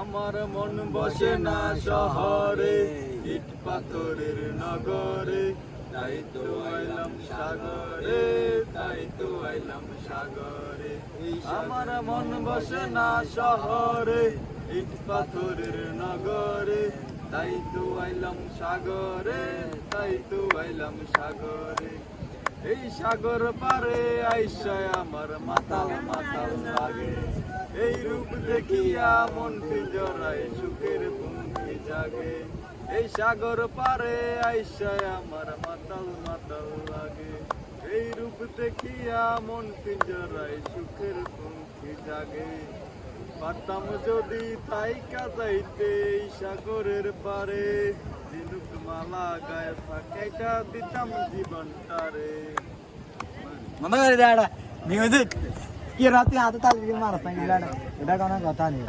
আমার মন বসে না শহরে, ইট পাথরের নগরে, তাই তো আইলাম সাগরে, তাই তো আইলাম সাগরে। আমার মন বসে না শহরে, ইট পাথরের নগরে, তাই তো আইলাম সাগরে, তাই তো আইলাম সাগরে। এই সাগর পারে আইসায় আমার মাতাল মাতাল লাগে, এই রূপ দেখিয়া মন জড়ায় সুখের পঙ্খী জাগে। এই সাগর পারে আইসায় আমার মাতাল মাতাল লাগে, এই রূপ দেখিয়া মন জড়ায় সুখের পঙ্খী জাগে। পারতাম যদি তাই কাজাইতে এই সাগরের পারে, ঝিনুক মালা গায়ে ফাঁকাইটা দিতাম জীবনটারে। মনে করে দেয় মিউজিক কি রাতে হাতে তালি মারতাম এটা কোনো কথা নেই।